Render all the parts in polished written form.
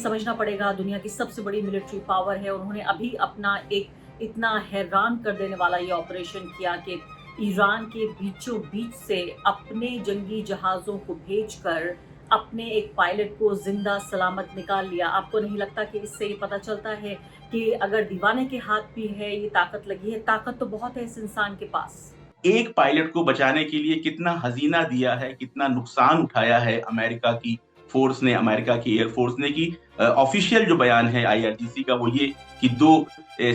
समझना पड़ेगा, दुनिया की सबसे बड़ी मिलिट्री पावर है। उन्होंने अभी अपना एक इतना हैरान कर देने वाला ये ऑपरेशन किया कि ईरान के बीचों बीच से अपने जंगी जहाज़ों को भेजकर अपने एक पायलट को ज़िंदा सलामत निकाल लिया। आपको नहीं लगता कि इससे ये पता चलता है कि अगर दीवाने के हाथ भी है ये ताकत लगी है, ताकत तो बहुत है इस इंसान के पास। एक पायलट को बचाने के लिए कितना हज़ीना दिया है, कितना नुकसान उठाया है अमेरिका की फ़ोर्स ने, अमेरिका की एयर फ़ोर्स ने कि ऑफ़िशियल जो बयान है आईआरजीसी का वो ये कि 2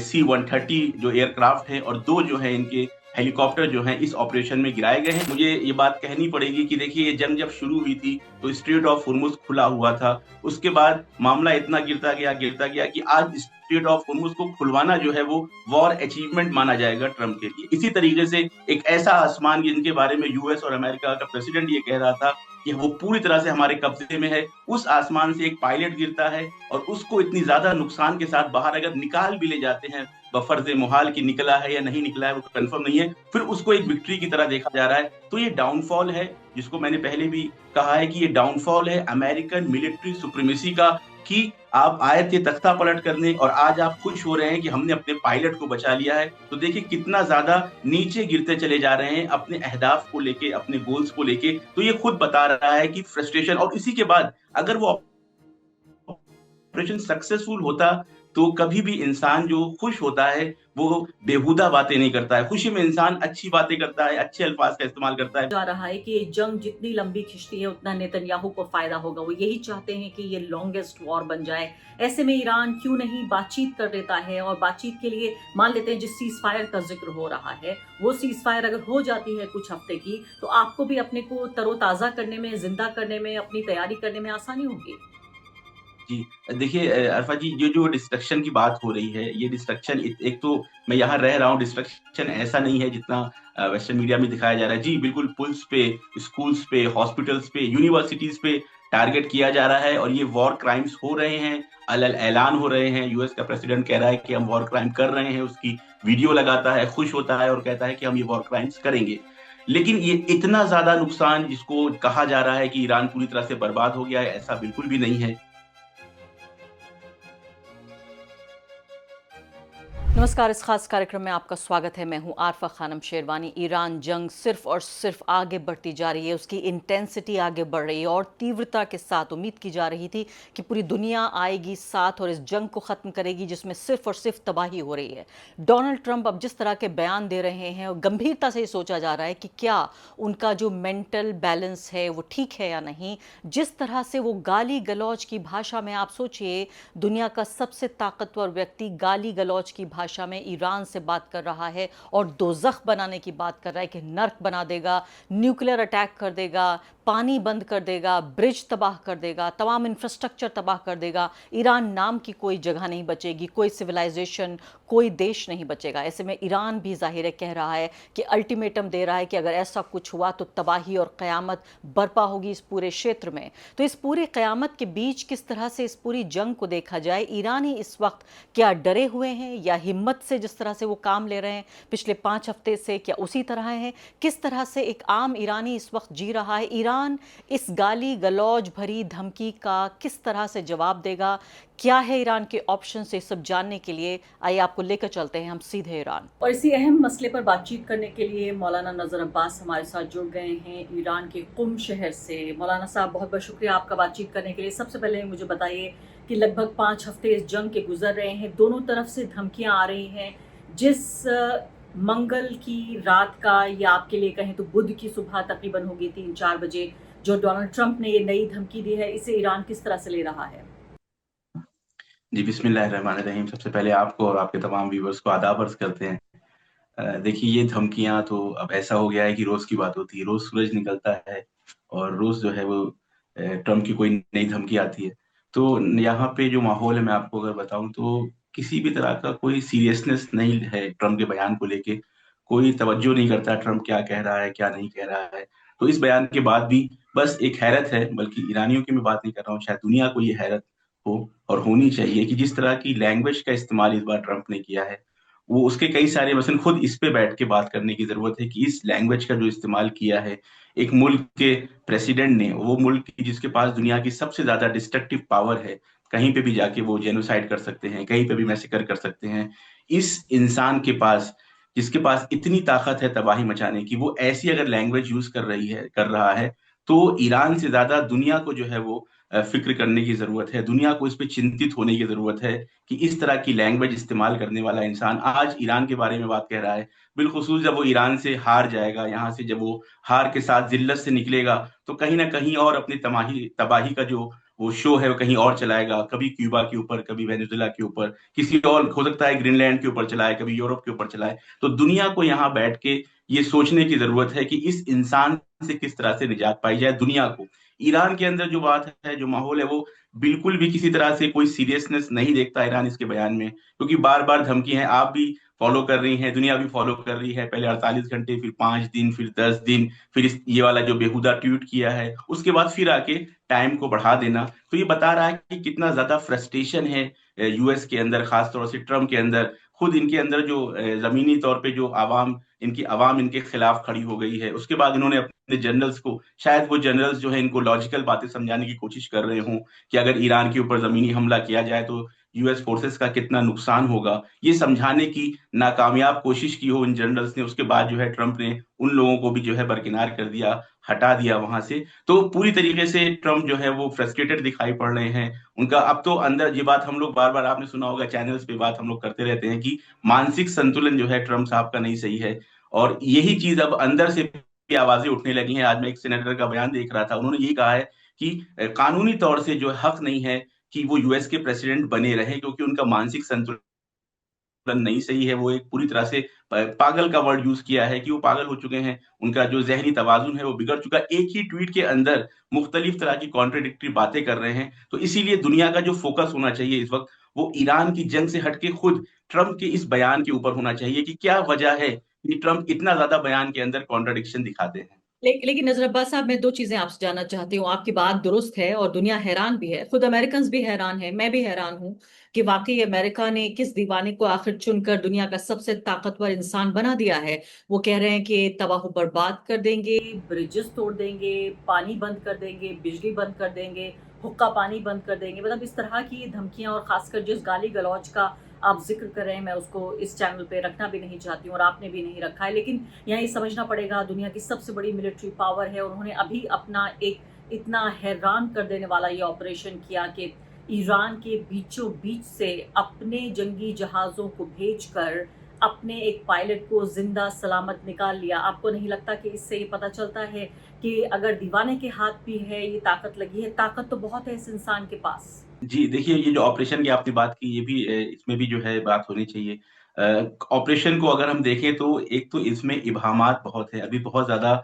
सी-130 जो एयरक्राफ्ट हैं और 2 जो हैं इनके हेलीकॉप्टर जो हैं इस ऑपरेशन में गिराए गए हैं। मुझे ये बात कहनी पड़ेगी कि देखिए ये जंग जब शुरू हुई थी तो स्ट्रेट ऑफ हुर्मुज़ खुला हुआ था। उसके बाद मामला इतना गिरता गया कि आज स्ट्रेट ऑफ हुर्मुज़ को खुलवाना जो है वो वॉर अचीवमेंट माना जाएगा ट्रम्प के लिए। इसी तरीके से एक ऐसा आसमान जिनके बारे में यूएस और अमेरिका का प्रेसिडेंट ये कह रहा था कि वो पूरी तरह से हमारे कब्जे में है, उस आसमान से एक पायलट गिरता है और उसको इतनी ज्यादा नुकसान के साथ बाहर अगर निकाल भी ले जाते हैं बफर्ज मुहाल की निकला है या नहीं निकला है वो कंफर्म नहीं है, फिर उसको एक विक्ट्री की तरह देखा जा रहा है। तो ये डाउनफॉल है जिसको मैंने पहले भी कहा है कि ये डाउनफॉल है अमेरिकन मिलिट्री सुप्रीमेसी का कि आप आए थे तख्ता पलट करने और आज आप खुश हो रहे हैं कि हमने अपने पायलट को बचा लिया है। तो देखिए कितना ज़्यादा नीचे गिरते चले जा रहे हैं अपने अहदाफ को लेके, अपने गोल्स को लेके। तो ये खुद बता रहा है कि फ्रस्ट्रेशन और इसी के बाद अगर वो ऑपरेशन सक्सेसफुल होता तो कभी भी इंसान जो खुश होता है वो बेहुदा बातें नहीं करता है। खुशी में इंसान अच्छी बातें करता है, अच्छे अल्फाज का इस्तेमाल करता है। जा रहा है कि ये जंग जितनी लंबी खिंचती है उतना नेतन्याहू को फायदा होगा। वो यही चाहते हैं कि ये लॉन्गेस्ट वॉर बन जाए। ऐसे में ईरान क्यों नहीं बातचीत कर लेता है और बातचीत के लिए मान लेते हैं जिस सीज फायर का जिक्र हो रहा है वो सीज फायर अगर हो जाती है कुछ हफ्ते की तो आपको भी अपने को तरोताजा करने में, जिंदा करने में, अपनी तैयारी करने में आसानी होगी। जी, देखिए अरफा जी ये जो डिस्ट्रक्शन की बात हो रही है, ये डिस्ट्रक्शन एक तो मैं यहाँ रह रहा हूँ, डिस्ट्रक्शन ऐसा नहीं है जितना वेस्टर्न मीडिया में दिखाया जा रहा है। जी, बिल्कुल पुल्स पे, स्कूल्स पे, हॉस्पिटल्स पे, यूनिवर्सिटीज़ पे टारगेट किया जा रहा है और ये वॉर क्राइम्स हो रहे हैं, ऐलान हो रहे हैं। यूएस का प्रेसिडेंट कह रहा है कि हम वॉर क्राइम कर रहे हैं, उसकी वीडियो लगाता है, खुश होता है और कहता है कि हम ये वॉर क्राइम्स करेंगे। लेकिन ये इतना ज़्यादा नुकसान जिसको कहा जा रहा है कि ईरान पूरी तरह से बर्बाद हो गया है, ऐसा बिल्कुल भी नहीं है। नमस्कार, इस खास कार्यक्रम में आपका स्वागत है। मैं हूं आरफा खानम शेरवानी। ईरान जंग सिर्फ और सिर्फ आगे बढ़ती जा रही है, उसकी इंटेंसिटी आगे बढ़ रही है और तीव्रता के साथ उम्मीद की जा रही थी कि पूरी दुनिया आएगी साथ और इस जंग को ख़त्म करेगी जिसमें सिर्फ और सिर्फ तबाही हो रही है। डोनाल्ड ट्रंप अब जिस तरह के बयान दे रहे हैं और गंभीरता से ये सोचा जा रहा है कि क्या उनका जो मेंटल बैलेंस है वो ठीक है या नहीं। जिस तरह से वो गाली गलौज की भाषा में, आप सोचिए दुनिया का सबसे ताकतवर व्यक्ति गाली गलौज की भाषा में ईरान से बात कर रहा है और दोज़ख बनाने की बात कर रहा है कि नर्क बना देगा, न्यूक्लियर अटैक कर देगा, पानी बंद कर देगा, ब्रिज तबाह कर देगा, तमाम इंफ्रास्ट्रक्चर तबाह कर देगा। ईरान नाम की कोई जगह नहीं बचेगी, कोई सिविलाइजेशन, कोई देश नहीं बचेगा। ऐसे में ईरान भी जाहिर है कह रहा है कि अल्टीमेटम दे रहा है कि अगर ऐसा कुछ हुआ तो तबाही और क़यामत बर्पा होगी इस पूरे क्षेत्र में। तो इस पूरे क़यामत के बीच किस तरह से इस पूरी जंग को देखा जाए, ईरानी इस वक्त क्या डरे हुए हैं या हिम्मत से जिस तरह से वो काम ले रहे हैं पिछले 5 हफ्ते से, क्या उसी तरह हैं? किस तरह से एक आम ईरानी इस वक्त जी रहा है? ईरान इस गाली गलौज भरी धमकी का किस तरह से जवाब देगा? क्या है ईरान के ऑप्शन? से सब जानने के लिए आइए आपको लेकर चलते हैं हम सीधे ईरान। और इसी अहम मसले पर बातचीत करने के लिए मौलाना नज़र अब्बास हमारे साथ जुड़ गए हैं ईरान के कुम शहर से। मौलाना साहब बहुत बहुत शुक्रिया आपका बातचीत करने के लिए। सबसे पहले मुझे बताइए कि लगभग 5 हफ्ते इस जंग के गुजर रहे हैं, दोनों तरफ से धमकियां आ रही हैं। जिस मंगल की रात का या आपके लिए कहें तो बुध की सुबह तकरीबन होगी 3-4 बजे जो डोनाल्ड ट्रंप ने ये नई धमकी दी है, इसे ईरान किस तरह से ले रहा है? जी, बिस्मिल्लाहिर्रहमानिर्रहीम। सबसे पहले आपको और आपके तमाम व्यूअर्स को आदाब अर्ज़ करते हैं। देखिए ये धमकियाँ तो अब ऐसा हो गया है कि रोज़ की बात होती है। रोज़ सूरज निकलता है और रोज़ जो है वो ट्रम्प की कोई नई धमकी आती है। तो यहाँ पे जो माहौल है मैं आपको अगर बताऊँ तो किसी भी तरह का कोई सीरियसनेस नहीं है ट्रम्प के बयान को लेके। कोई तवज्जो नहीं करता ट्रम्प क्या कह रहा है, क्या नहीं कह रहा है। तो इस बयान के बाद भी बस एक हैरत है, बल्कि ईरानियों की मैं बात नहीं कर रहा हूँ, शायद दुनिया को ये हैरत हो और होनी चाहिए कि जिस तरह की लैंग्वेज का इस्तेमाल इस बार ट्रम्प ने किया है, वो उसके कई सारे मसलन खुद इस पे बैठ के बात करने की ज़रूरत है कि इस लैंग्वेज का जो इस्तेमाल किया है, एक मुल्क के प्रेसिडेंट ने, वो मुल्क की जिसके पास दुनिया की सबसे ज़्यादा डिस्ट्रक्टिव पावर है, कहीं पे भी जाके वो जेनोसाइड कर सकते हैं, कहीं पे भी मैसेकर कर सकते हैं। इस इंसान के पास, जिसके पास इतनी ताकत है तबाही मचाने की, वो ऐसी अगर लैंग्वेज यूज कर रहा है, तो ईरान से ज्यादा दुनिया को जो है वो फिक्र करने की जरूरत है, दुनिया को इस पे चिंतित होने की जरूरत है कि इस तरह की लैंग्वेज इस्तेमाल करने वाला इंसान आज ईरान के बारे में बात कह रहा है। बिलखुसूस जब वो ईरान से हार जाएगा, यहाँ से जब वो हार के साथ जिल्लत से निकलेगा, तो कहीं ना कहीं और अपनी तबाही तबाही का जो वो शो है वो कहीं और चलाएगा, कभी क्यूबा के ऊपर, कभी वेनेजुला के ऊपर, किसी और हो सकता है ग्रीनलैंड के ऊपर चलाए, कभी यूरोप के ऊपर चलाए। तो दुनिया को यहाँ बैठ के ये सोचने की जरूरत है कि इस इंसान से किस तरह से निजात पाई जाए। दुनिया को ईरान के अंदर जो बात है, जो माहौल है, वो बिल्कुल भी किसी तरह से कोई सीरियसनेस नहीं देखता ईरान इसके बयान में, क्योंकि बार बार धमकी है, आप भी फॉलो कर रही हैं, दुनिया भी फॉलो कर रही है। पहले 48 घंटे, फिर 5 दिन, फिर 10 दिन, फिर ये वाला जो बेहुदा ट्वीट किया है, उसके बाद फिर आके टाइम को बढ़ा देना। तो ये बता रहा है कि कितना ज्यादा फ्रस्ट्रेशन है यूएस के अंदर, खासतौर से ट्रम्प के अंदर। खुद इनके अंदर जो जमीनी तौर पे जो आवाम इनके खिलाफ खड़ी हो गई है। उसके बाद इन्होंने अपने जनरल्स को, शायद वो जनरल्स जो है इनको लॉजिकल बातें समझाने की कोशिश कर रहे हों कि अगर ईरान के ऊपर जमीनी हमला किया जाए तो यूएस फोर्सेस का कितना नुकसान होगा, ये समझाने की नाकामयाब कोशिश की हो इन जनरल्स ने। उसके बाद जो है ट्रम्प ने उन लोगों को भी जो है बरकिनार कर दिया, हटा दिया वहां से। तो पूरी तरीके से ट्रम्प जो है वो फ्रस्ट्रेटेड दिखाई पड़ रहे हैं। उनका अब तो अंदर, ये बात हम लोग बार बार, आपने सुना होगा चैनल्स पे बात हम लोग करते रहते हैं कि मानसिक संतुलन जो है ट्रम्प साहब का नहीं सही है। और यही चीज अब अंदर से भी आवाजें उठने लगी हैं। आज मैं एक सेनेटर का बयान देख रहा था, उन्होंने यही कहा है कि कानूनी तौर से जो हक नहीं है कि वो यूएस के प्रेसिडेंट बने रहे, क्योंकि उनका मानसिक संतुलन नहीं सही है। वो एक पूरी तरह से पागल का वर्ड यूज किया है कि वो पागल हो चुके हैं, उनका जो जहनी तवाजुन है वो बिगड़ चुका है। एक ही ट्वीट के अंदर मुख्तलिफ तरह की कॉन्ट्रडिक्टरी बातें कर रहे हैं। तो इसीलिए दुनिया का जो फोकस होना चाहिए इस वक्त, वो ईरान की जंग से हटके खुद ट्रंप के इस बयान के ऊपर होना चाहिए कि क्या वजह है कि ट्रंप इतना ज्यादा बयान के अंदर कॉन्ट्रडिक्शन दिखाते हैं। लेकिन नजर अब्बास साहब, मैं दो चीजें आपसे जानना चाहती हूँ। आपकी बात दुरुस्त है और दुनिया हैरान भी है, खुद अमेरिकन भी हैरान है, मैं भी हैरान हूँ कि वाकई अमेरिका ने किस दीवाने को आखिर चुनकर दुनिया का सबसे ताकतवर इंसान बना दिया है। वो कह रहे हैं कि तबाह बर्बाद कर देंगे, ब्रिजेस तोड़ देंगे, पानी बंद कर देंगे, बिजली बंद कर देंगे, हुक्का पानी बंद कर देंगे। मतलब इस तरह की धमकियां, और खासकर जिस गाली गलौज का आप जिक्र कर रहे हैं, मैं उसको इस चैनल पे रखना भी नहीं चाहती हूँ और आपने भी नहीं रखा है। लेकिन यहाँ ये समझना पड़ेगा, दुनिया की सबसे बड़ी मिलिट्री पावर है और उन्होंने अभी अपना एक इतना हैरान कर देने वाला ये ऑपरेशन किया कि ईरान के बीचों बीच से अपने जंगी जहाज़ों को भेजकर अपने एक पायलट को जिंदा सलामत निकाल लिया। आपको नहीं लगता कि इससे ये पता चलता है कि अगर दीवाने के हाथ भी है ये ताकत लगी है, ताकत तो बहुत है इस इंसान के पास। जी, देखिए, ये जो ऑपरेशन की आपने बात की, ये भी इसमें भी जो है बात होनी चाहिए। ऑपरेशन को अगर हम देखें तो एक तो इसमें इबाहमात बहुत है, अभी बहुत ज्यादा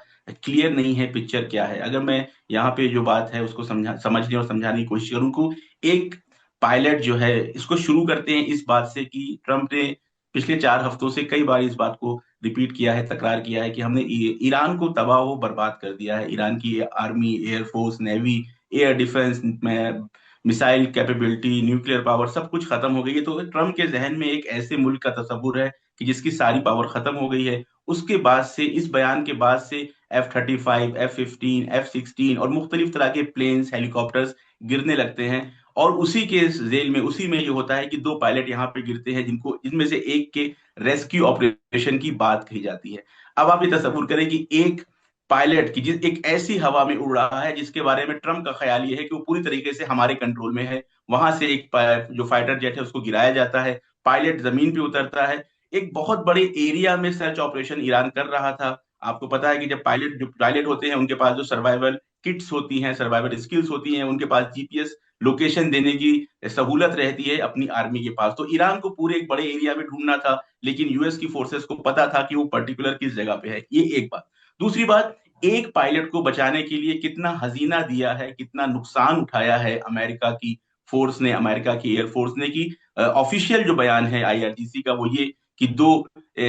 क्लियर नहीं है पिक्चर क्या है। अगर मैं यहाँ पे जो बात है उसको समझने और समझाने की कोशिश करूँ को, एक पायलट जो है, इसको शुरू करते हैं इस बात से कि ट्रम्प ने पिछले 4 हफ्तों से कई बार इस बात को रिपीट किया है, तकरार किया है कि हमने ईरान को तबाह व बर्बाद कर दिया है। ईरान की army, air force, navy, air defence में, मिसाइल कैपेबिलिटी, न्यूक्लियर पावर, सब कुछ खत्म हो गई है। तो ट्रम्प के जहन में एक ऐसे मुल्क का तस्वुर है कि जिसकी सारी पावर खत्म हो गई है। उसके बाद से, इस बयान के बाद से, F-35, F-15, F-16 और मुख्तलिफ तरह के प्लेन्स, हेलीकॉप्टर्स गिरने लगते हैं। और उसी के जेल में, उसी में ये होता है कि 2 पायलट यहाँ पे गिरते हैं, जिनको, इनमें से एक के रेस्क्यू ऑपरेशन की बात कही जाती है। अब आप ये तस्वुर करें कि एक पायलट की, जिस एक ऐसी हवा में उड़ रहा है जिसके बारे में ट्रम्प का ख्याल ये है कि वो पूरी तरीके से हमारे कंट्रोल में है, वहां से एक जो फाइटर जेट है उसको गिराया जाता है, पायलट जमीन पे उतरता है। एक बहुत बड़े एरिया में सर्च ऑपरेशन ईरान कर रहा था। आपको पता है कि जब जो पायलट होते हैं, उनके पास जो सर्वाइवल किट्स होती हैं, सर्वाइवल स्किल्स होती हैं, उनके पास जीपीएस लोकेशन देने की सहूलत रहती है अपनी आर्मी के पास। तो ईरान को पूरे एक बड़े एरिया में ढूंढना था, लेकिन यूएस की फोर्सेस को पता था कि वो पर्टिकुलर किस जगह पे है। ये एक बात। दूसरी बात, एक पायलट को बचाने के लिए कितना हजीना दिया है, कितना नुकसान उठाया है अमेरिका की फोर्स ने, अमेरिका की एयरफोर्स ने, कि ऑफिशियल जो बयान है आईआरजीसी का वो ये कि 2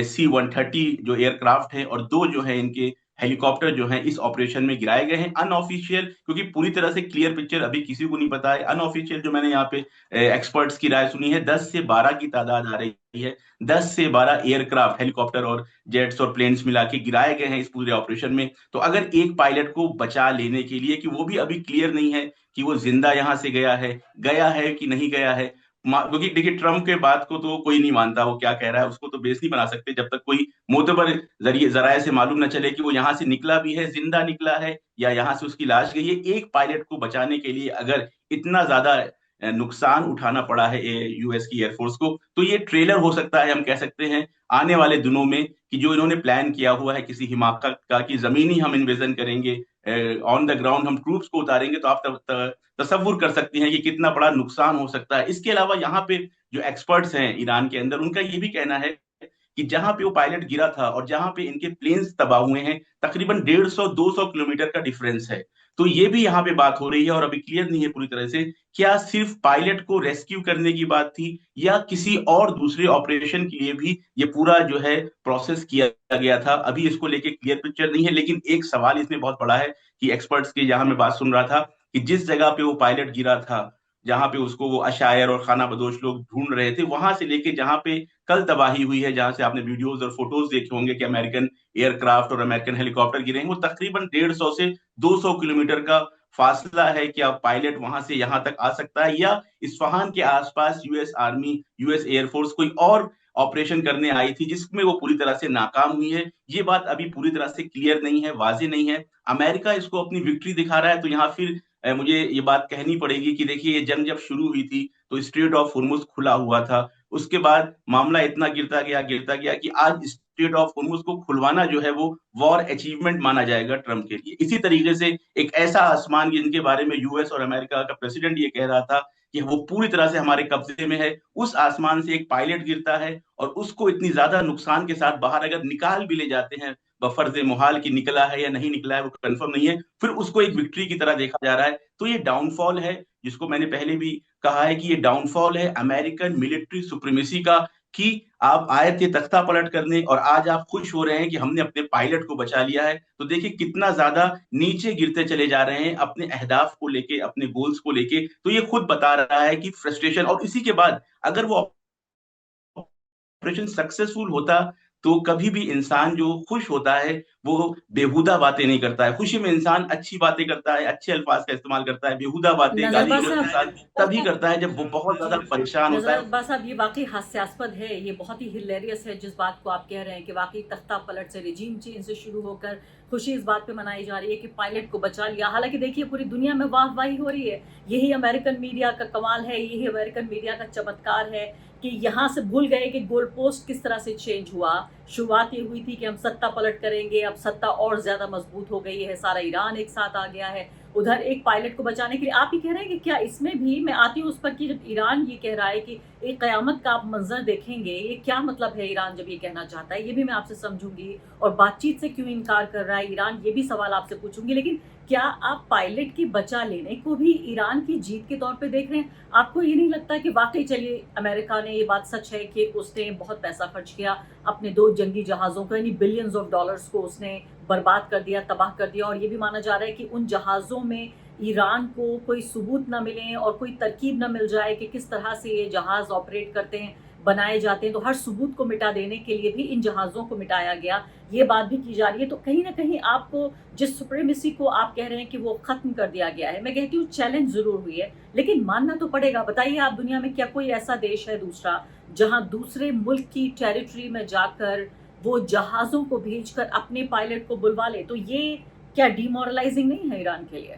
C-130 जो एयरक्राफ्ट है और 2 जो है इनके हेलीकॉप्टर जो हैं इस ऑपरेशन में गिराए गए हैं। अनऑफिशियल, क्योंकि पूरी तरह से क्लियर पिक्चर अभी किसी को नहीं पता है, अनऑफिशियल जो मैंने यहाँ पे एक्सपर्ट्स की राय सुनी है, 10 से 12 की तादाद आ रही है। 10 से 12 एयरक्राफ्ट, हेलीकॉप्टर और जेट्स और प्लेन्स मिला के गिराए गए हैं इस पूरे ऑपरेशन में। तो अगर एक पायलट को बचा लेने के लिए, कि वो भी अभी क्लियर नहीं है कि वो जिंदा यहां से गया है कि नहीं गया है। क्योंकि देखिए, ट्रम्प के बात को तो कोई नहीं मानता, वो क्या कह रहा है उसको तो बेस नहीं बना सकते जब तक कोई मोतबर जराये से मालूम न चले कि वो यहाँ से निकला भी है, जिंदा निकला है, या यहाँ से उसकी लाश गई है। एक पायलट को बचाने के लिए अगर इतना ज्यादा नुकसान उठाना पड़ा है यूएस की एयरफोर्स को, तो ये ट्रेलर हो सकता है, हम कह सकते हैं आने वाले दिनों में, कि जो इन्होंने प्लान किया हुआ है किसी हिमाकत का, कि जमीनी हम इन्वेजन करेंगे, ऑन द ग्राउंड हम ट्रूप्स को उतारेंगे, तो आप तसव्वुर कर सकते हैं कि कितना बड़ा नुकसान हो सकता है। इसके अलावा यहाँ पे जो एक्सपर्ट्स हैं ईरान के अंदर, उनका ये भी कहना है कि जहां पे वो पायलट गिरा था और जहां पे इनके प्लेन्स तबाह हुए हैं, तकरीबन 150-200 किलोमीटर का डिफरेंस है। तो ये भी यहाँ पे बात हो रही है, और अभी क्लियर नहीं है पूरी तरह से क्या सिर्फ पायलट को रेस्क्यू करने की बात थी, या किसी और दूसरे ऑपरेशन के लिए भी ये पूरा जो है प्रोसेस किया गया था। अभी इसको लेके क्लियर पिक्चर नहीं है, लेकिन एक सवाल इसमें बहुत बड़ा है कि एक्सपर्ट्स की जहां मैं बात सुन रहा था, कि जिस जगह पे वो पायलट गिरा था, जहां पे उसको वो अशायर और खाना बदोश लोग ढूंढ रहे थे, वहां से लेके जहां पे कल तबाही हुई है, जहां से आपने वीडियोस और फोटोज देखे होंगे कि अमेरिकन एयरक्राफ्ट और अमेरिकन हेलीकॉप्टर गिरे हैं, वो तकरीबन 150 से 200 किलोमीटर का फासला है। कि अब पायलट वहां से यहां तक आ सकता है, या इस्फहान के आसपास यूएस आर्मी, यूएस एयरफोर्स कोई और ऑपरेशन करने आई थी जिसमें वो पूरी तरह से नाकाम हुई है। ये बात अभी पूरी तरह से क्लियर नहीं है, वाजे नहीं है। अमेरिका इसको अपनी विक्ट्री दिखा रहा है, तो यहाँ फिर मुझे ये बात कहनी पड़ेगी कि देखिए, ये जंग जब शुरू हुई थी तो स्ट्रेट ऑफ हुर्मुज खुला हुआ था। उसके बाद मामला इतना गिरता गया कि आज स्ट्रेट ऑफ हुर्मुज को खुलवाना जो है वो वॉर अचीवमेंट माना जाएगा ट्रम्प के लिए। इसी तरीके से एक ऐसा आसमान जिनके बारे में यूएस और अमेरिका का प्रेसिडेंट ये कह रहा था कि वो पूरी तरह से हमारे कब्जे में है, उस आसमान से एक पायलट गिरता है और उसको इतनी ज्यादा नुकसान के साथ बाहर अगर निकाल भी ले जाते हैं, बफर्ज मुहाल की निकला है या नहीं निकला है वो कंफर्म नहीं है, फिर उसको एक विक्ट्री की तरह देखा जा रहा है। तो ये डाउनफॉल है, जिसको मैंने पहले भी कहा है कि ये डाउनफॉल है अमेरिकन मिलिट्री सुप्रीमेसी का, कि आप आए थे तख्ता पलट करने और आज आप खुश हो रहे हैं कि हमने अपने पायलट को बचा लिया है। तो देखिए कितना ज्यादा नीचे गिरते चले जा रहे हैं अपने अहदाफ को लेके, अपने गोल्स को लेके। तो ये खुद बता रहा है कि फ्रस्ट्रेशन, और इसी के बाद अगर वो ऑपरेशन सक्सेसफुल होता, तो कभी भी इंसान जो खुश होता है वो बेहुदा बातें नहीं करता है। खुशी में इंसान अच्छी बातें करता है, अच्छे अल्फाज का इस्तेमाल करता है। बेहुदा बातें, गाली नजरबा गलौज साहब, इंसान तभी करता है जब वो बहुत ज्यादा परेशान होता है। नजरबा साहब, ये वाकई हास्यास्पद है, ये बहुत ही हिलेरियस है जिस बात को आप कह रहे हैं कि वाकई तख्ता पलट से, रिजीम चेंज से शुरू होकर खुशी इस बात पे मनाई जा रही है कि पायलट को बचा लिया। हालांकि देखिए पूरी दुनिया में वाहवाही हो रही है। यही अमेरिकन मीडिया का कमाल है, यही अमेरिकन मीडिया का चमत्कार है कि यहाँ से भूल गए कि गोल पोस्ट किस तरह से चेंज हुआ। शुरुआत ये हुई थी कि हम सत्ता पलट करेंगे, अब सत्ता और ज्यादा मजबूत हो गई है, सारा ईरान एक साथ आ गया है उधर एक पायलट को बचाने के लिए। आप ही कह रहे हैं कि क्या इसमें भी, मैं आती हूँ उस पर, कि जब ईरान ये कह रहा है कि एक कयामत का आप मंजर देखेंगे, ये क्या मतलब है ईरान जब ये कहना चाहता है, ये भी मैं आपसे समझूंगी। और बातचीत से क्यों इनकार कर रहा है ईरान, ये भी सवाल आपसे पूछूंगी। लेकिन क्या आप पायलट की बचा लेने को भी ईरान की जीत के तौर पे देख रहे हैं? आपको ये नहीं लगता कि वाकई, चलिए अमेरिका ने, ये बात सच है कि उसने बहुत पैसा खर्च किया अपने 2 जंगी जहाजों को, यानी बिलियंस ऑफ डॉलर्स को उसने बर्बाद कर दिया, तबाह कर दिया, और ये भी माना जा रहा है कि उन जहाज़ों में ईरान को कोई सबूत ना मिले और कोई तरकीब ना मिल जाए कि किस तरह से ये जहाज़ ऑपरेट करते हैं, बनाए जाते हैं, तो हर सबूत को मिटा देने के लिए भी इन जहाज़ों को मिटाया गया, ये बात भी की जा रही है। तो कहीं ना कहीं आपको, जिस सुप्रीमेसी को आप कह रहे हैं कि वो खत्म कर दिया गया है, मैं कहती हूँ चैलेंज जरूर हुई है, लेकिन मानना तो पड़ेगा। बताइए आप, दुनिया में क्या कोई ऐसा देश है दूसरा जहां दूसरे मुल्क की टेरिटरी में जाकर वो जहाजों को भेजकर अपने पायलट को बुलवा ले? तो ये क्या डिमोरलाइजिंग नहीं है ईरान के लिए?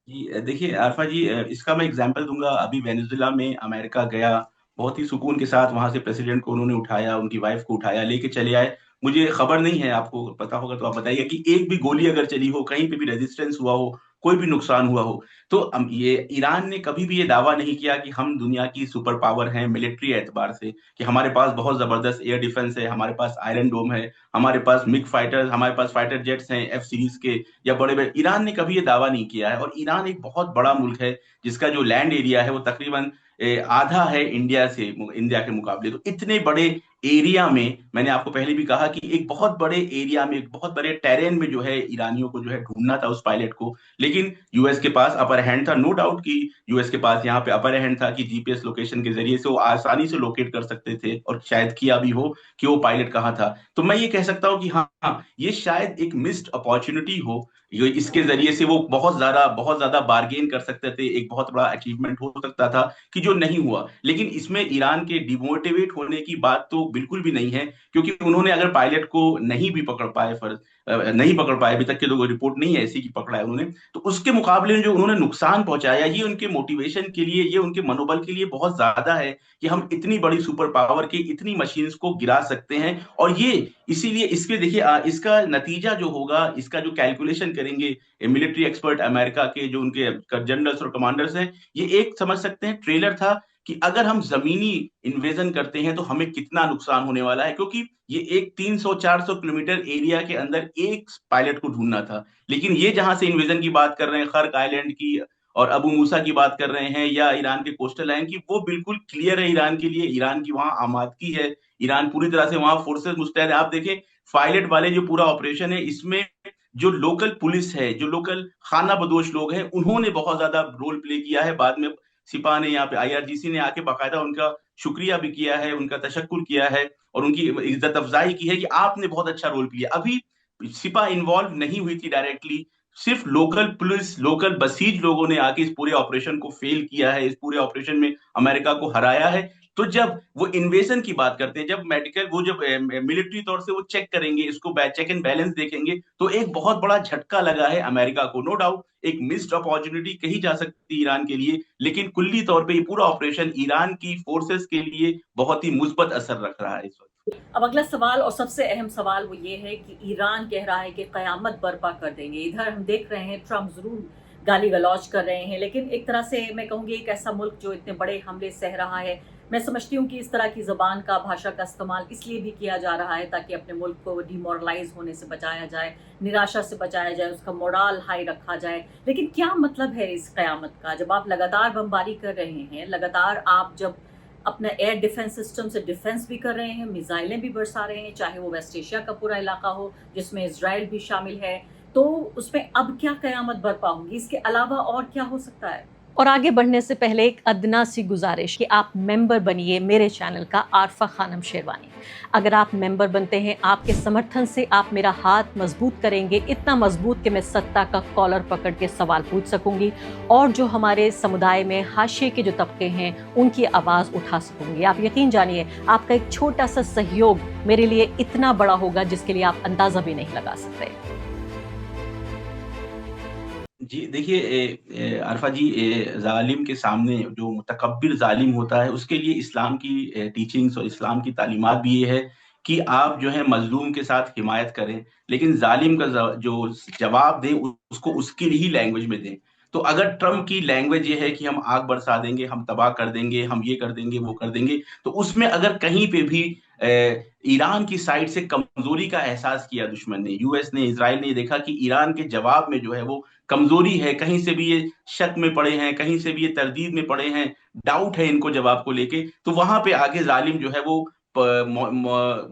जी देखिए आरफा जी, इसका मैं एग्जांपल दूंगा। अभी वेनेजुएला में अमेरिका गया, बहुत ही सुकून के साथ वहां से प्रेसिडेंट को उन्होंने उठाया, उनकी वाइफ को उठाया, लेके चले आए। मुझे खबर नहीं है, आपको पता होगा तो आप बताइए कि एक भी गोली अगर चली हो, कहीं पे भी रेजिस्टेंस हुआ हो, कोई भी नुकसान हुआ हो। तो ये ईरान ने कभी भी ये दावा नहीं किया कि हम दुनिया की सुपर पावर हैं मिलिट्री एतबार से, कि हमारे पास बहुत जबरदस्त एयर डिफेंस है, हमारे पास आयरन डोम है, हमारे पास मिग फाइटर्स, हमारे पास फाइटर जेट्स हैं एफ सीरीज के, या बड़े बड़े। ईरान ने कभी ये दावा नहीं किया है। और ईरान एक बहुत बड़ा मुल्क है जिसका जो लैंड एरिया है वो तकरीबन आधा है इंडिया के मुकाबले। तो इतने बड़े एरिया में, मैंने आपको पहले भी कहा कि एक बहुत बड़े एरिया में, एक बहुत बड़े टेरेन में जो है ईरानियों को जो है ढूंढना था उस पायलट को। लेकिन यूएस के पास अपर हैंड था, नो डाउट कि यूएस के पास यहाँ पे अपर हैंड था कि जीपीएस लोकेशन के जरिए से वो आसानी से लोकेट कर सकते थे, और शायद किया भी हो कि वो पायलट कहाँ था। तो मैं ये कह सकता हूँ कि हाँ, ये शायद एक मिस्ड अपॉर्चुनिटी हो। इसके जरिए से वो बहुत ज्यादा बार्गेन कर सकते थे, एक बहुत बड़ा अचीवमेंट हो सकता था कि जो नहीं हुआ। लेकिन इसमें ईरान के डिमोटिवेट होने की बात तो बिल्कुल भी नहीं है, क्योंकि उन्होंने अगर पायलट को नहीं भी पकड़ पाए, नहीं पकड़ पाए, अभी तक की तो रिपोर्ट नहीं है ऐसी कि पकड़ा है उन्होंने, तो उसके मुकाबले में जो उन्होंने नुकसान पहुंचाया, ये उनके मोटिवेशन के लिए, ये उनके मनोबल के लिए बहुत ज्यादा है कि हम इतनी बड़ी सुपर पावर की इतनी मशीन्स को गिरा सकते हैं। और ये इसीलिए इसके देखिए इसका नतीजा जो होगा, इसका जो कैलकुलेशन करेंगे मिलिट्री एक्सपर्ट अमेरिका के, जो उनके जनरल्स और कमांडर्स हैं, ये एक समझ सकते हैं ट्रेलर था कि अगर हम जमीनी इन्वेजन करते हैं तो हमें कितना नुकसान होने वाला है। क्योंकि ये एक 300-400 किलोमीटर एरिया के अंदर एक पायलट को ढूंढना था। लेकिन ये जहां से इन्वेजन की बात कर रहे हैं, खर्क आइलैंड की और अबू मूसा की बात कर रहे हैं, या ईरान के कोस्टल लाइन की, वो बिल्कुल क्लियर है ईरान के लिए। ईरान की वहां आमादगी है, ईरान पूरी तरह से वहां फोर्सेस मुस्तैद है। आप देखें पायलट वाले जो पूरा ऑपरेशन है, इसमें जो लोकल पुलिस है, जो लोकल खाना बदोश लोग हैं, उन्होंने बहुत ज्यादा रोल प्ले किया है। बाद में सिपा ने, यहाँ पे आईआरजीसी ने आके बाकायदा उनका शुक्रिया भी किया है, उनका तशक्कुर किया है और उनकी इज्जत अफजाई की है कि आपने बहुत अच्छा रोल किया। अभी सिपा इन्वॉल्व नहीं हुई थी डायरेक्टली, सिर्फ लोकल पुलिस, लोकल बसीज लोगों ने आके इस पूरे ऑपरेशन को फेल किया है, इस पूरे ऑपरेशन में अमेरिका को हराया है। तो जब वो इन्वेजन की बात करते हैं, जब मेडिकल, वो जब मिलिट्री तौर से वो चेक करेंगे, इसको चेक एंड बैलेंस देखेंगे, तो एक बहुत बड़ा झटका लगा है अमेरिका को। नो डाउट एक मिस्ड अपॉर्चुनिटी कही जा सकती है ईरान के लिए, लेकिन कुल्ली तौर पे ये पूरा ऑपरेशन ईरान की फोर्सेस के लिए बहुत ही मुस्बत असर रख रहा है इस वक्त। अब अगला सवाल और सबसे अहम सवाल वो ये है कि ईरान कह रहा है कि कयामत बर्पा कर देंगे। इधर हम देख रहे हैं ट्रम्प जरूर गाली गलौज कर रहे हैं, लेकिन एक तरह से मैं कहूँगी एक ऐसा मुल्क जो इतने बड़े हमले सह रहा है, मैं समझती हूँ कि इस तरह की ज़बान का, भाषा का इस्तेमाल इसलिए भी किया जा रहा है ताकि अपने मुल्क को डिमोरलाइज होने से बचाया जाए, निराशा से बचाया जाए, उसका मोराल हाई रखा जाए। लेकिन क्या मतलब है इस कयामत का, जब आप लगातार बमबारी कर रहे हैं, लगातार आप जब अपना एयर डिफेंस सिस्टम से डिफेंस भी कर रहे हैं, मिसाइलें भी बरसा रहे हैं, चाहे वो वेस्ट एशिया का पूरा इलाका हो जिसमें इजराइल भी शामिल है, तो उसमें अब क्या कयामत बर्पा होगी? इसके अलावा और क्या हो सकता है? और आगे बढ़ने से पहले एक अदना सी गुजारिश कि आप मेंबर बनिए मेरे चैनल का आरफा खानम शेरवानी। अगर आप मेंबर बनते हैं, आपके समर्थन से आप मेरा हाथ मजबूत करेंगे, इतना मजबूत कि मैं सत्ता का कॉलर पकड़ के सवाल पूछ सकूंगी और जो हमारे समुदाय में हाशिए के जो तबके हैं उनकी आवाज़ उठा सकूंगी। आप यकीन जानिए, आपका एक छोटा सा सहयोग मेरे लिए इतना बड़ा होगा जिसके लिए आप अंदाज़ा भी नहीं लगा सकते। जी देखिए अरफा जी, जालिम के सामने जो मुतकब्बिर जालिम होता है, उसके लिए इस्लाम की टीचिंग्स और इस्लाम की तालीमात भी ये है कि आप जो है मजलूम के साथ हिमायत करें, लेकिन जालिम का जो जवाब दें उसको उसकी ही लैंग्वेज में दें। तो अगर ट्रम्प की लैंग्वेज ये है कि हम आग बरसा देंगे, हम तबाह कर देंगे, हम ये कर देंगे, वो कर देंगे, तो उसमें अगर कहीं पे भी ईरान की साइड से कमजोरी का एहसास किया दुश्मन ने, यूएस ने, इजराइल ने, देखा कि ईरान के जवाब में जो है वो कमजोरी है, कहीं से भी ये शक में पड़े हैं, कहीं से भी ये तरदीद में पड़े हैं, डाउट है इनको जवाब को लेके, तो वहां पे आगे जालिम जो है वो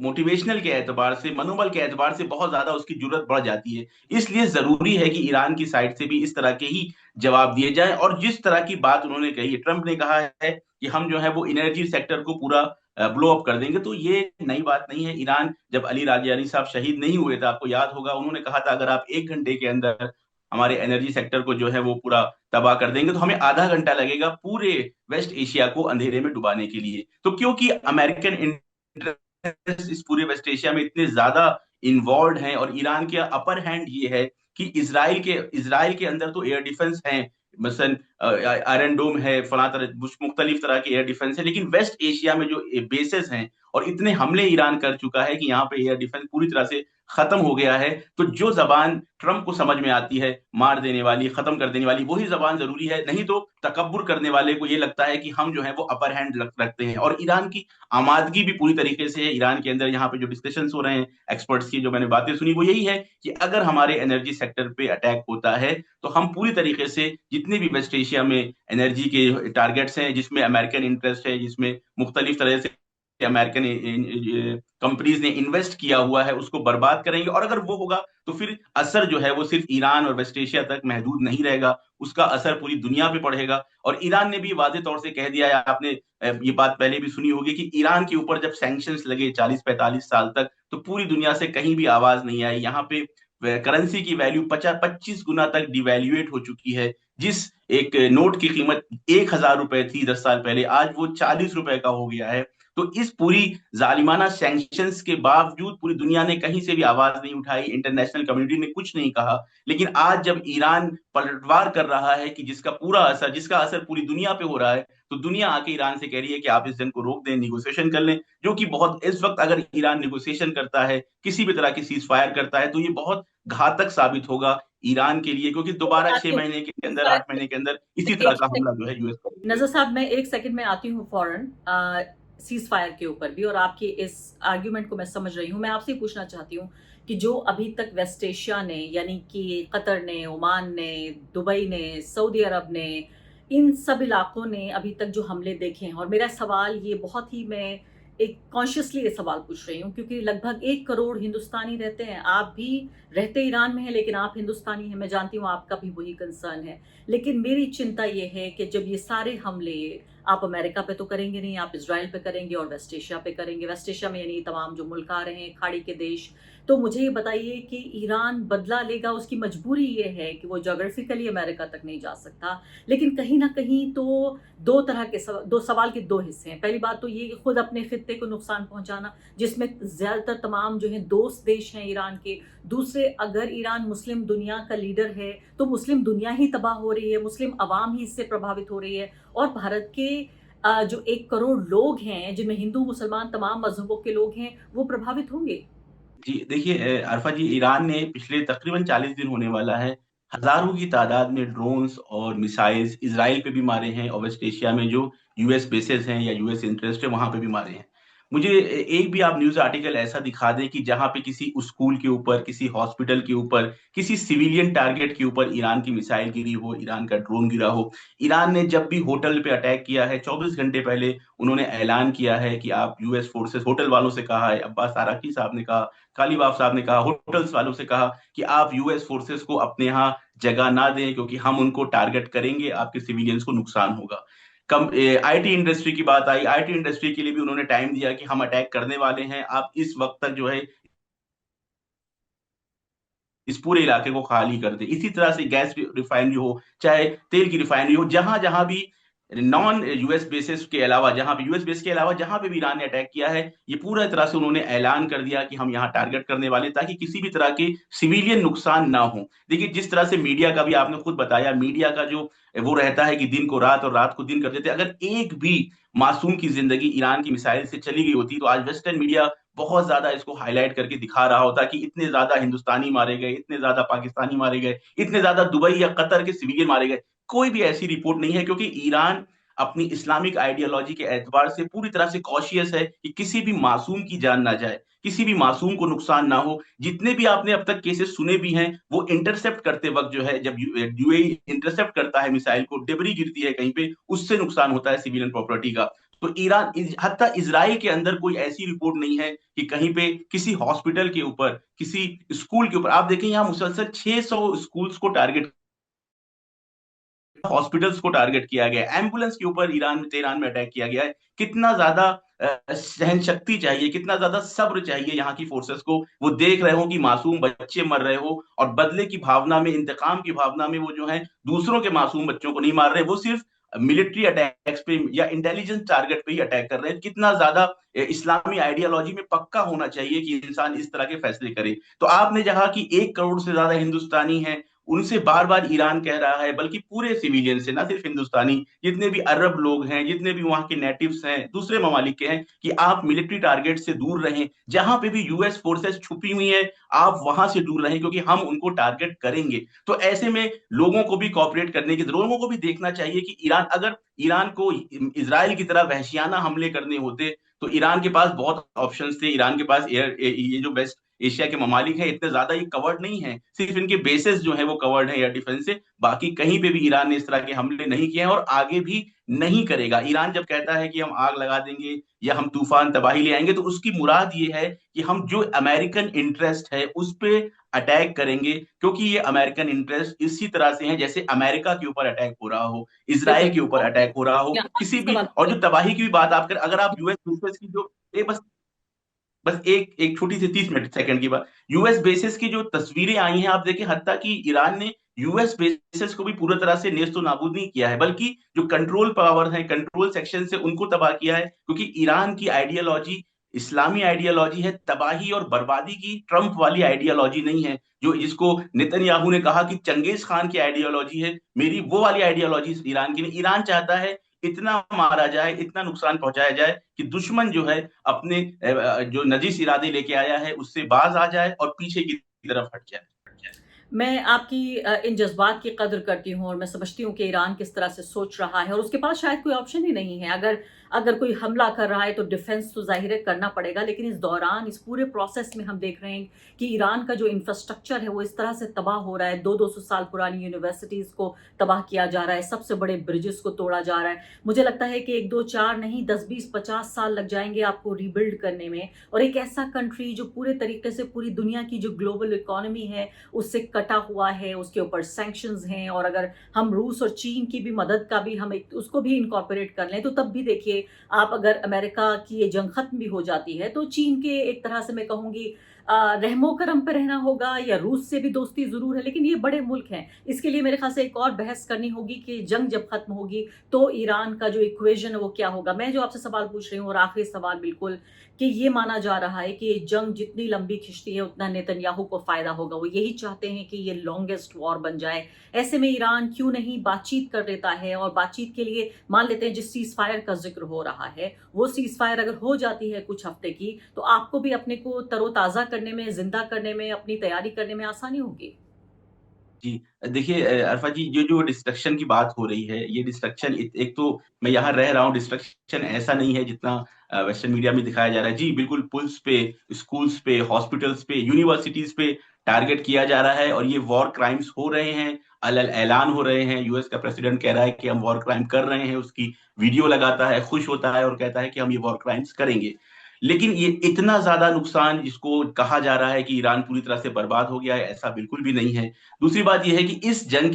मोटिवेशनल के एतबार से, मनोबल के एतबार से बहुत ज्यादा उसकी जरूरत बढ़ जाती है। इसलिए जरूरी है कि ईरान की साइड से भी इस तरह के ही जवाब दिए जाए। और जिस तरह की बात उन्होंने कही है, ट्रंप ने कहा है कि हम जो है वो एनर्जी सेक्टर को पूरा ब्लो अप कर देंगे, तो ये नई बात नहीं है। ईरान जब अली राजयानी साहब शहीद नहीं हुए थे, आपको याद होगा, उन्होंने कहा था अगर आप 1 घंटे के अंदर हमारे एनर्जी सेक्टर को जो है वो पूरा तबाह कर देंगे तो हमें आधा घंटा लगेगा पूरे वेस्ट एशिया को अंधेरे में डुबाने के लिए। तो क्योंकि अमेरिकन इंटरेस्ट इस पूरे वेस्ट एशिया में इतने ज्यादा इन्वॉल्व हैं, और ईरान के अपर हैंड ये है कि इजराइल के अंदर तो एयर डिफेंस है, मसलन आयरन डोम है, फला तरह मुख्तलिफ तरह के एयर डिफेंस है, लेकिन वेस्ट एशिया में जो बेसेस हैं और इतने हमले ईरान कर चुका है कि यहाँ पे एयर डिफेंस पूरी तरह से खत्म हो गया है। तो जो जबान ट्रंप को समझ में आती है, मार देने वाली, खत्म कर देने वाली, वही जबान जरूरी है। नहीं तो तकब्बुर करने वाले को ये लगता है कि हम जो है वो अपर हैंड रखते हैं। और ईरान की आमादगी भी पूरी तरीके से है ईरान के अंदर। यहाँ पे जो डिस्कशंस हो रहे हैं एक्सपर्ट्स की, जो मैंने बातें सुनी, वो यही है कि अगर हमारे एनर्जी सेक्टर पे अटैक होता है तो हम पूरी तरीके से जितने भी वेस्ट एशिया में एनर्जी के टारगेट्स हैं, जिसमें अमेरिकन इंटरेस्ट है, जिसमें मुख्तलिफ तरह से अमेरिकन कंपनीज ने इन्वेस्ट किया हुआ है, उसको बर्बाद करेंगे। और अगर वो होगा तो फिर असर जो है वो सिर्फ ईरान और वेस्ट एशिया तक महदूद नहीं रहेगा, उसका असर पूरी दुनिया पे पड़ेगा। और ईरान ने भी वादे तौर से कह दिया है, आपने ये बात पहले भी सुनी होगी, कि ईरान के ऊपर जब सैंक्शंस लगे 40-45 साल तक, तो पूरी दुनिया से कहीं भी आवाज नहीं आई। यहाँ पे करेंसी की वैल्यू 25 गुना तक डिवैल्यूएट हो चुकी है। जिस एक नोट की कीमत 1,000 रुपए थी 10 साल पहले, आज वो 40 रुपए का हो गया है। तो इस पूरी जालिमाना सैंक्शंस के बावजूद पूरी दुनिया ने कहीं से भी आवाज नहीं उठाई, इंटरनेशनल कम्युनिटी ने कुछ नहीं कहा। लेकिन आज जब ईरान पलटवार कर रहा है, कि जिसका असर पूरी दुनिया पे हो रहा है, तो दुनिया आके ईरान से कह रही है कि आप इस जंग को रोक दें, निगोशिएशन कर लें। जो कि बहुत, इस वक्त अगर ईरान निगोशिएशन करता है, किसी भी तरह की सीज फायर करता है, तो ये बहुत घातक साबित होगा ईरान के लिए, क्योंकि दोबारा 6 महीने के अंदर, 8 महीने के अंदर इसी तरह का हमला जो है यूएस करेगी। नजर साहब, मैं एक सेकंड में आती हूँ फौरन सीज फायर के ऊपर भी, और आपकी इस आर्ग्यूमेंट को मैं समझ रही हूँ। मैं आपसे पूछना चाहती हूँ कि जो अभी तक वेस्ट एशिया ने, यानी कि कतर ने, ओमान ने, दुबई ने, सऊदी अरब ने, इन सब इलाकों ने अभी तक जो हमले देखे हैं, और मेरा सवाल ये बहुत ही, मैं एक कॉन्शियसली ये सवाल पूछ रही हूँ क्योंकि लगभग 1 करोड़ हिंदुस्तानी रहते हैं। आप भी रहते ईरान में हैं, लेकिन आप हिंदुस्तानी हैं। मैं जानती हूँ आपका भी वही कंसर्न है। लेकिन मेरी चिंता ये है कि जब ये सारे हमले आप अमेरिका पे तो करेंगे नहीं, आप इसराइल पे करेंगे और वेस्ट एशिया पे करेंगे। वेस्ट एशिया में यानी तमाम जो मुल्क आ रहे हैं, खाड़ी के देश। तो मुझे ये बताइए कि ईरान बदला लेगा, उसकी मजबूरी ये है कि वो जोग्राफिकली अमेरिका तक नहीं जा सकता। लेकिन कहीं ना कहीं तो दो तरह के दो सवाल के दो हिस्से हैं। पहली बात तो ये कि खुद अपने खित्ते को नुकसान पहुंचाना, जिसमें ज्यादातर तमाम जो है दोस्त देश हैं ईरान के। दूसरे, अगर ईरान मुस्लिम दुनिया का लीडर है तो मुस्लिम दुनिया ही तबाह हो रही है, मुस्लिम अवाम ही इससे प्रभावित हो रही है। और भारत के जो 1 करोड़ लोग हैं, जिनमें हिंदू मुसलमान तमाम मजहबों के लोग हैं, वो प्रभावित होंगे। जी देखिए अरफा जी, ईरान ने पिछले तकरीबन 40 दिन होने वाला है, हजारों की तादाद में ड्रोन्स और मिसाइल्स इसराइल पे भी मारे हैं, और वेस्ट एशिया में जो यूएस बेसेस हैं या यूएस इंटरेस्ट है वहां पे भी मारे हैं। मुझे एक भी आप न्यूज आर्टिकल ऐसा दिखा दें कि जहां पे किसी स्कूल के ऊपर, किसी हॉस्पिटल के ऊपर, किसी सिविलियन टारगेट के ऊपर ईरान की मिसाइल गिरी हो, ईरान का ड्रोन गिरा हो। ईरान ने जब भी होटल पे अटैक किया है, 24 घंटे पहले उन्होंने ऐलान किया है कि आप यूएस फोर्सेस, होटल वालों से कहा है, अब्बास आराकी साहब ने कहा, कालीबाफ साहब ने कहा, होटल्स वालों से कहा कि आप यूएस फोर्सेस को अपने यहाँ जगह ना दें, क्योंकि हम उनको टारगेट करेंगे, आपके सिविलियंस को नुकसान होगा। कम आईटी इंडस्ट्री की बात आई, आईटी इंडस्ट्री के लिए भी उन्होंने टाइम दिया कि हम अटैक करने वाले हैं, आप इस वक्त तक जो है इस पूरे इलाके को खाली कर दे। इसी तरह से गैस रिफाइनरी हो, चाहे तेल की रिफाइनरी हो, जहां जहां भी नॉन यूएस बेसिस के अलावा, जहां भी यूएस बेस के अलावा जहां पे भी ईरान ने अटैक किया है, ये पूरा तरह से उन्होंने ऐलान कर दिया कि हम यहाँ टारगेट करने वाले, ताकि किसी भी तरह के सिविलियन नुकसान ना हो। देखिए जिस तरह से मीडिया का भी आपने खुद बताया, मीडिया का जो वो रहता है कि दिन को रात और रात को दिन कर देते, अगर एक भी मासूम की जिंदगी ईरान की मिसाइल से चली गई होती, तो आज वेस्टर्न मीडिया बहुत ज्यादा इसको हाईलाइट करके दिखा रहा होता कि इतने ज्यादा हिंदुस्तानी मारे गए, इतने ज्यादा पाकिस्तानी मारे गए, इतने ज्यादा दुबई या कतर के सिविलियन मारे गए। कोई भी ऐसी रिपोर्ट नहीं है, क्योंकि ईरान अपनी इस्लामिक आइडियोलॉजी के एतबार से पूरी तरह से कॉशियस है कि किसी भी मासूम की जान ना जाए, किसी भी मासूम को नुकसान ना हो। जितने भी आपने अब तक केसेस सुने भी हैं, वो इंटरसेप्ट करते वक्त जो है, जब यूएई इंटरसेप्ट करता है मिसाइल को, डिबरी गिरती है कहीं पे, उससे नुकसान होता है सिविलियन प्रॉपर्टी का। तो ईरान, हत्ता इजराइल के अंदर कोई ऐसी रिपोर्ट नहीं है कि कहीं पे किसी हॉस्पिटल के ऊपर, किसी स्कूल के ऊपर, आप देखें यहाँ मुसलसल 600 स्कूल्स को टारगेट, हॉस्पिटल्स को टारगेट किया गया, एम्बुलेंस के ऊपर ईरान में, तेहरान में अटैक किया गया है। कितना ज्यादा सहन शक्ति चाहिए, कितना ज्यादा सब्र चाहिए यहाँ की फोर्सेस को। वो देख रहे हो कि मासूम बच्चे मर रहे हो, और बदले की भावना में, इंतकाम की भावना में वो जो है दूसरों के मासूम बच्चों को नहीं मार रहे, वो सिर्फ मिलिट्री अटैक्स पे या इंटेलिजेंस टारगेट पे ही अटैक कर रहे हैं। कितना ज्यादा इस्लामी आइडियोलॉजी में पक्का होना चाहिए कि इंसान इस तरह के फैसले करे। तो आपने जहां कि 1 करोड़ से ज्यादा हिंदुस्तानी हैं, उनसे बार बार ईरान कह रहा है, बल्कि पूरे सिविलियन से, ना सिर्फ हिंदुस्तानी, जितने भी अरब लोग हैं, जितने भी वहां के नेटिव्स हैं, दूसरे ममालिक के हैं, कि आप मिलिट्री टारगेट से दूर रहें। जहां पे भी यूएस फोर्सेस छुपी हुई हैं, आप वहां से दूर रहें, क्योंकि हम उनको टारगेट करेंगे। तो ऐसे में लोगों को भी कॉपरेट करने की, लोगों को भी देखना चाहिए कि ईरान को इजराइल की तरह वहशियाना हमले करने होते तो ईरान के पास बहुत ऑप्शंस थे। ईरान के पास ये जो वेस्ट एशिया के ममालिक हैं, इतने ज्यादा ये कवर्ड नहीं है, सिर्फ इनके बेसेस जो है वो कवर्ड है एयर डिफेंस से। बाकी कहीं पे भी ईरान ने इस तरह के हमले नहीं किए हैं और आगे भी नहीं करेगा। ईरान जब कहता है कि हम आग लगा देंगे या हम तूफान तबाही ले आएंगे, तो उसकी मुराद ये है कि हम जो अमेरिकन इंटरेस्ट है उस पे अटैक करेंगे, क्योंकि ये अमेरिकन इंटरेस्ट इसी तरह से हैं जैसे अमेरिका के ऊपर अटैक हो रहा हो, बिल्कुल। इसराइल के ऊपर अटैक हो रहा हो, यहाँ किसी आखिरी भी। सवाल और पूछे। जो तबाही की भी बात आप कर, अगर आप यूएस बेसेस की जो, ये बस बस एक एक छोटी सी 30 मिनट सेकंड की बात, यूएस बेसिस की जो तस्वीरें आई हैं आप देखिए, हत्ता कि ईरान ने यूएस बेसिस को भी पूरी तरह से नेस्तो नाबूद नहीं किया है, बल्कि जो कंट्रोल पावर है, कंट्रोल सेक्शन से उनको तबाह किया है, क्योंकि ईरान की आइडियोलॉजी इस्लामी आइडियोलॉजी है, तबाही और बर्बादी की, ट्रंप वाली आइडियोलॉजी नहीं है। जो जिसको नेतन्याहू ने कहा कि चंगेज खान की आइडियोलॉजी है, मेरी वो वाली आइडियोलॉजी ईरान की नहीं। ईरान चाहता है इतना मारा जाए, इतना नुकसान पहुंचाया जाए कि दुश्मन जो है अपने जो नजीस इरादे लेके आया है उससे बाज आ जाए और पीछे की तरफ हट जाए। मैं आपकी इन जज़्बात की कदर करती हूँ और मैं समझती हूँ कि ईरान किस तरह से सोच रहा है और उसके पास शायद कोई ऑप्शन ही नहीं है। अगर अगर कोई हमला कर रहा है तो डिफेंस तो ज़ाहिर है करना पड़ेगा, लेकिन इस दौरान, इस पूरे प्रोसेस में हम देख रहे हैं कि ईरान का जो इंफ्रास्ट्रक्चर है वो इस तरह से तबाह हो रहा है। 200 साल पुरानी यूनिवर्सिटीज़ को तबाह किया जा रहा है, सबसे बड़े ब्रिजेस को तोड़ा जा रहा है। मुझे लगता है कि 1 2 4 नहीं, 10 20 50 साल लग जाएंगे आपको रीबिल्ड करने में। और एक ऐसा कंट्री जो पूरे तरीके से पूरी दुनिया की जो ग्लोबल इकोनॉमी है उससे कटा हुआ है, उसके ऊपर सैंक्शंस हैं, और अगर हम रूस और चीन की भी मदद का भी हम उसको भी इनकॉर्पोरेट कर लें, तो तब भी देखिए आप, अगर अमेरिका की ये जंग खत्म भी हो जाती है तो चीन के एक तरह से मैं कहूंगी रहमो करम पे रहना होगा, या रूस से भी दोस्ती जरूर है, लेकिन ये बड़े मुल्क हैं। इसके लिए मेरे ख्याल से एक और बहस करनी होगी कि जंग जब खत्म होगी तो ईरान का जो इक्वेशन है वो क्या होगा। मैं जो आपसे सवाल पूछ रही हूँ, और आखिरी सवाल बिल्कुल, कि ये माना जा रहा है कि ये जंग जितनी लंबी खिंचती है उतना नेतन्याहू को फायदा होगा। वो यही चाहते हैं कि ये लॉन्गेस्ट वॉर बन जाए। ऐसे में ईरान क्यों नहीं बातचीत कर लेता है, और बातचीत के लिए मान लेते हैं जिस सीज फायर का जिक्र हो रहा है, वो सीज फायर अगर हो जाती है कुछ हफ्ते की, तो आपको भी अपने को तरोताजा करने में, जिंदा करने में, अपनी तैयारी करने में आसानी होगी। जी, देखिए अरफा जी, जो जो डिस्ट्रक्शन की बात हो रही है, ये डिस्ट्रक्शन एक तो मैं यहाँ रह रहा हूँ, डिस्ट्रक्शन ऐसा नहीं है जितना वेस्टर्न मीडिया में दिखाया जा रहा है। जी बिल्कुल, पुल्स पे, स्कूल्स पे, हॉस्पिटल्स पे, यूनिवर्सिटीज पे टारगेट किया जा रहा है और ये वॉर क्राइम्स हो रहे हैं, ऐलान हो रहे हैं। यूएस का प्रेसिडेंट कह रहा है कि हम वॉर क्राइम कर रहे हैं, उसकी वीडियो लगाता है, खुश होता है और कहता है कि हम ये वॉर क्राइम्स करेंगे। लेकिन ये इतना ज्यादा नुकसान जिसको कहा जा रहा है कि ईरान पूरी तरह से बर्बाद हो गया है, ऐसा बिल्कुल भी नहीं है। दूसरी बात यह है कि इस जंग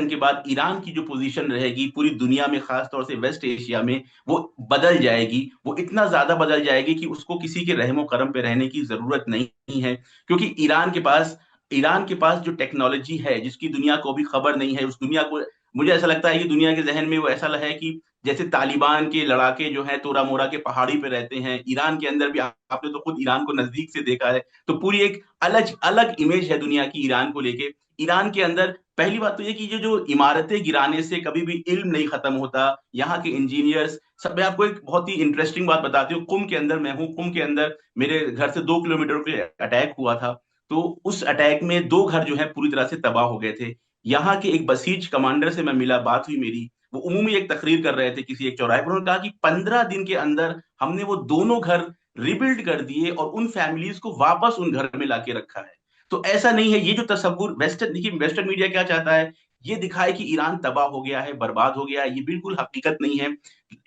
के बाद ईरान की जो पोजीशन रहेगी पूरी दुनिया में, खास तौर से वेस्ट एशिया में, वो बदल जाएगी। वो इतना ज्यादा बदल जाएगी कि उसको किसी के रहमो करम पे रहने की जरूरत नहीं है, क्योंकि ईरान के पास जो टेक्नोलॉजी है जिसकी दुनिया को अभी खबर नहीं है, उस दुनिया को, मुझे ऐसा लगता है कि दुनिया के जहन में वो ऐसा है कि जैसे तालिबान के लड़ाके जो है तोरा मोरा के पहाड़ी पे रहते हैं, ईरान के अंदर भी आपने तो खुद ईरान को नजदीक से देखा है, तो पूरी एक अलग अलग इमेज है दुनिया की ईरान को लेके। ईरान के अंदर पहली बात तो ये कि जो इमारतें गिराने से कभी भी इल्म नहीं खत्म होता, यहाँ के इंजीनियर्स सब। मैं आपको एक बहुत ही इंटरेस्टिंग बात बताती हूँ, कुम के अंदर मैं हूँ, कुम के अंदर मेरे घर से 2 किलोमीटर के अटैक हुआ था। तो उस अटैक में 2 घर जो है पूरी तरह से तबाह हो गए थे। यहाँ के एक बसीज कमांडर से मैं मिला, बात हुई मेरी, वो उमूमी एक तकरीर कर रहे थे किसी एक चौराहे पर। उन्होंने कहा कि 15 दिन के अंदर हमने वो दोनों घर रिबिल्ड कर दिए और उन फैमिलीज को वापस उन घर में लाके रखा है। तो ऐसा नहीं है, ये जो तस्वुर वेस्टर्न, देखिए वेस्टर्न मीडिया क्या चाहता है, ये दिखाए कि ईरान तबाह हो गया है, बर्बाद हो गया है। ये बिल्कुल हकीकत नहीं है।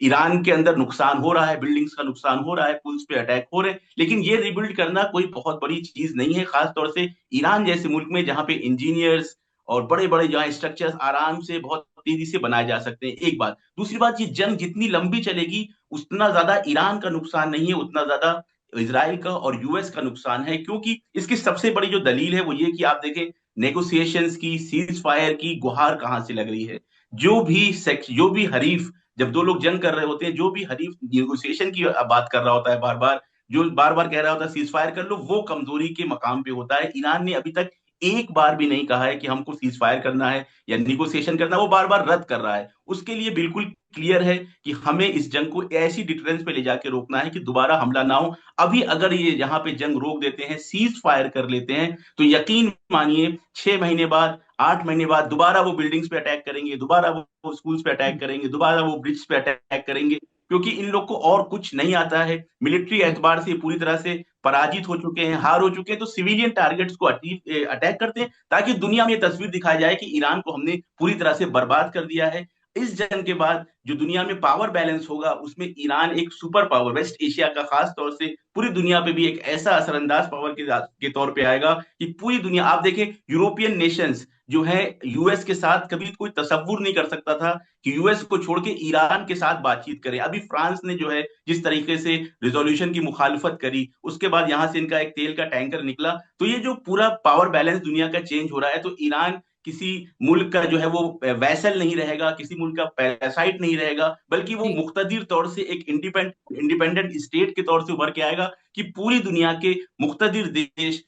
ईरान के अंदर नुकसान हो रहा है, बिल्डिंग्स का नुकसान हो रहा है, पुल्स पे अटैक हो रहे हैं, लेकिन ये रिबिल्ड करना कोई बहुत बड़ी चीज नहीं है, खास तौर से ईरान जैसे मुल्क में जहां पे इंजीनियर्स और बड़े बड़े जहां स्ट्रक्चर्स आराम से बहुत तेजी से बनाए जा सकते हैं। एक बात, दूसरी बात, ये जंग जितनी लंबी चलेगी उतना ज्यादा ईरान का नुकसान नहीं है, उतना ज्यादा इजराइल का और यूएस का नुकसान है। क्योंकि इसकी सबसे बड़ी जो दलील है वो ये कि आप देखें नेगोशिएशंस की, सीज फायर की गुहार कहां से लग रही है। जो भी हरीफ, जब दो लोग जंग कर रहे होते हैं, जो भी हरीफ नेगोशिएशन की बात कर रहा होता है बार बार, जो बार बार कह रहा होता है सीज फायर कर लो, वो कमजोरी के मकाम पे होता है। ईरान ने अभी तक एक बार भी नहीं कहा है कि हमको सीज फायर करना है या निगोशिएशन करना है, वो बार बार रद्द कर रहा है। उसके लिए बिल्कुल क्लियर है कि हमें इस जंग को ऐसी डिटरेंस पे ले जाके रोकना है कि दोबारा हमला ना हो। अभी अगर ये यहाँ पे जंग रोक देते हैं, सीज फायर कर लेते हैं, तो यकीन मानिए 6 महीने बाद, 8 महीने बाद दोबारा वो बिल्डिंग्स पे अटैक करेंगे, दोबारा वो स्कूल्स पे अटैक करेंगे, दोबारा वो ब्रिज पे अटैक करेंगे, क्योंकि इन लोग को और कुछ नहीं आता है। मिलिट्री एतबार से पूरी तरह से पराजित हो चुके हैं, हार हो चुके हैं, तो सिविलियन टारगेट्स को अटैक करते हैं ताकि दुनिया में ये तस्वीर दिखाई जाए कि ईरान को हमने पूरी तरह से बर्बाद कर दिया है। इस जंग के बाद जो दुनिया में पावर बैलेंस होगा, उसमें ईरान एक सुपर पावर, वेस्ट एशिया का खास तौर से पूरी दुनिया पे भी एक ऐसा असरअंदाज पावर के तौर पे आएगा कि पूरी दुनिया, आप देखें यूरोपियन नेशंस जो है यूएस के साथ कभी कोई तसव्वुर नहीं कर सकता था कि यूएस को छोड़ के ईरान के साथ बातचीत करे। अभी फ्रांस ने जो है जिस तरीके से रिजोल्यूशन की मुखालफत करी, उसके बाद यहां से इनका एक तेल का टैंकर निकला, तो ये जो पूरा पावर बैलेंस दुनिया का चेंज हो रहा है, तो ईरान किसी मुल्क का जो है वो वैसल नहीं रहेगा, किसी मुल्क का पैरासाइट नहीं रहेगा, बल्कि वो जी मुख्तदिर तौर से एक इंडिपेंडेंट स्टेट के तौर से उभर के आएगा कि पूरी दुनिया के मुख्तदिर देश,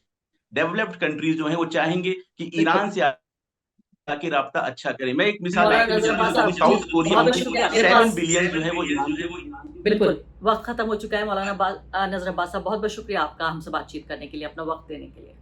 डेवलप्ड कंट्रीज जो है वो चाहेंगे कि बिल्कुल। ईरान से आके राब्ता अच्छा करें। मैं एक मिसाल मौलाना आपको नजर देना अब्बास चाहूंगा, अभी साहब जी, साउथ कोरिया बहुत बहुत उनकी शुक्रिया। मेरे 7 पास बिलियन जो है वो ईरान से। बिल्कुल वक्त खत्म हो चुका है। मौलाना नजर अब्बास साहब, बहुत बहुत शुक्रिया आपका हमसे बातचीत करने के लिए, अपना वक्त देने के लिए।